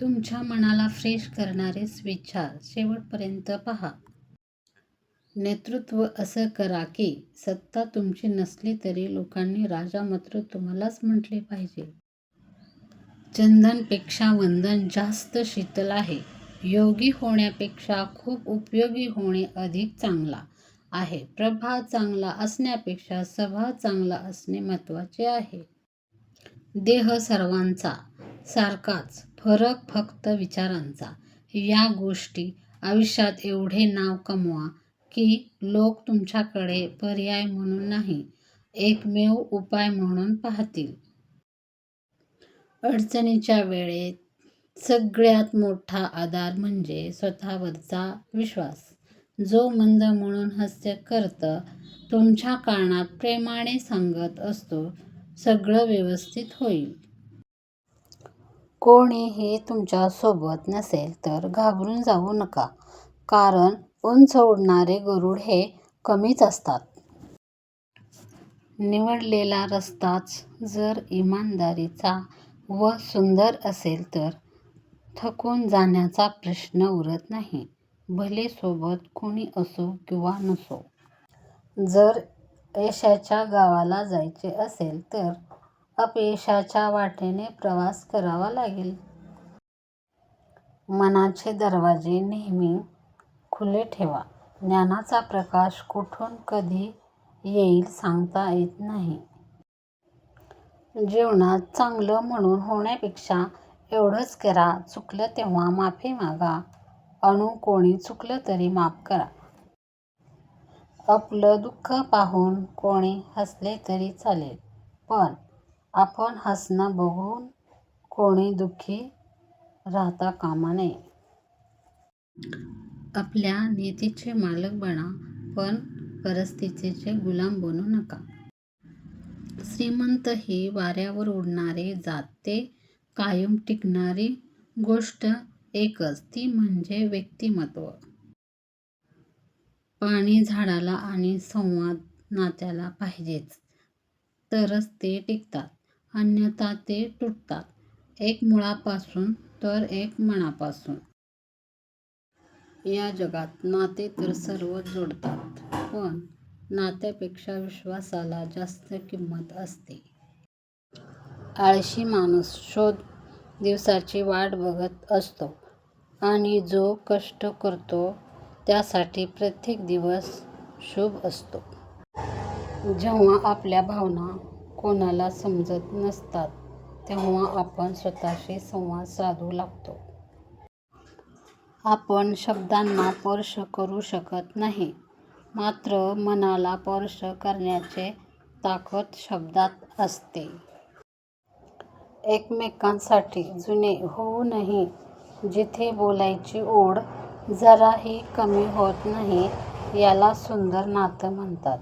तुमच्या मनाला फ्रेश करणारेच विचार शेवटपर्यंत पहा. नेतृत्व असं करा की सत्ता तुमची नसली तरी लोकांनी राजा मात्र तुम्हालाच म्हटले पाहिजे. चंदनपेक्षा वंदन जास्त शीतल आहे. योगी होण्यापेक्षा खूप उपयोगी होणे अधिक चांगला आहे. प्रभाव चांगला असण्यापेक्षा स्वभाव चांगला असणे महत्त्वाचे आहे. देह सर्वांचा सारखाच, फरक फक्त विचारांचा. या गोष्टी आयुष्यात एवढे नाव कमवा की लोक तुमच्याकडे पर्याय म्हणून नाही, एकमेव उपाय म्हणून पाहतील. अडचणीच्या वेळेत सगळ्यात मोठा आधार म्हणजे स्वतःवरचा विश्वास. जो मंद म्हणून हास्य करतं, तुमच्या कानात प्रेमाने सांगत असतो, सगळं व्यवस्थित होईल. कोणीही तुमच्यासोबत नसेल तर घाबरून जाऊ नका, कारण उंच उडणारे गरुड हे कमीच असतात. निवडलेला रस्ताच जर इमानदारीचा व सुंदर असेल तर थकून जाण्याचा प्रश्न उरत नाही, भले सोबत कोणी असो किंवा नसो. जर यशाच्या गावाला जायचे असेल तर अपयशाच्या वाटेने प्रवास करावा लागेल. मनाचे दरवाजे नेहमी खुले ठेवा. ज्ञानाचा प्रकाश कुठून कधी येईल सांगता येत नाही. जीवनात चांगलं म्हणून होण्यापेक्षा एवढंच करा, चुकलं तेव्हा माफी मागा, अनु कोणी चुकलं तरी माफ करा. आपलं दुःख पाहून कोणी हसले तरी चालेल, पण आपण हसणं बघून कोणी दुःखी राहता कामा नये. आपल्या नीतीचे मालक बना, पण परिस्थितीचे गुलाम बनू नका. श्रीमंत ही वाऱ्यावर उडणारी जात, ते कायम टिकणारी गोष्ट एकच, ती म्हणजे व्यक्तिमत्व. पाणी झाडाला आणि संवाद नात्याला पाहिजेच, तरच ते टिकतात, अन्यथा ते तुटतात. एक मुळापासून तर एक मनापासून. या जगात नाते तर सर्व जोडतात, पण नात्यापेक्षा विश्वासाला जास्त किंमत असते. आळशी माणूस शोध दिवसाची वाट बघत असतो आणि जो कष्ट करतो त्यासाठी प्रत्येक दिवस शुभ असतो. जेव्हा आपल्या भावना कोणाला समजत नसतात तेव्हा आपण स्वतःशी संवाद साधू लागतो. आपण शब्दांना स्पर्श करू शकत नाही, मात्र मनाला स्पर्श करण्याची ताकद शब्दात असते. एकमेकांसाठी जुने होऊनही जिथे बोलायची ओढ जराही कमी होत नाही, याला सुंदर नातं म्हणतात.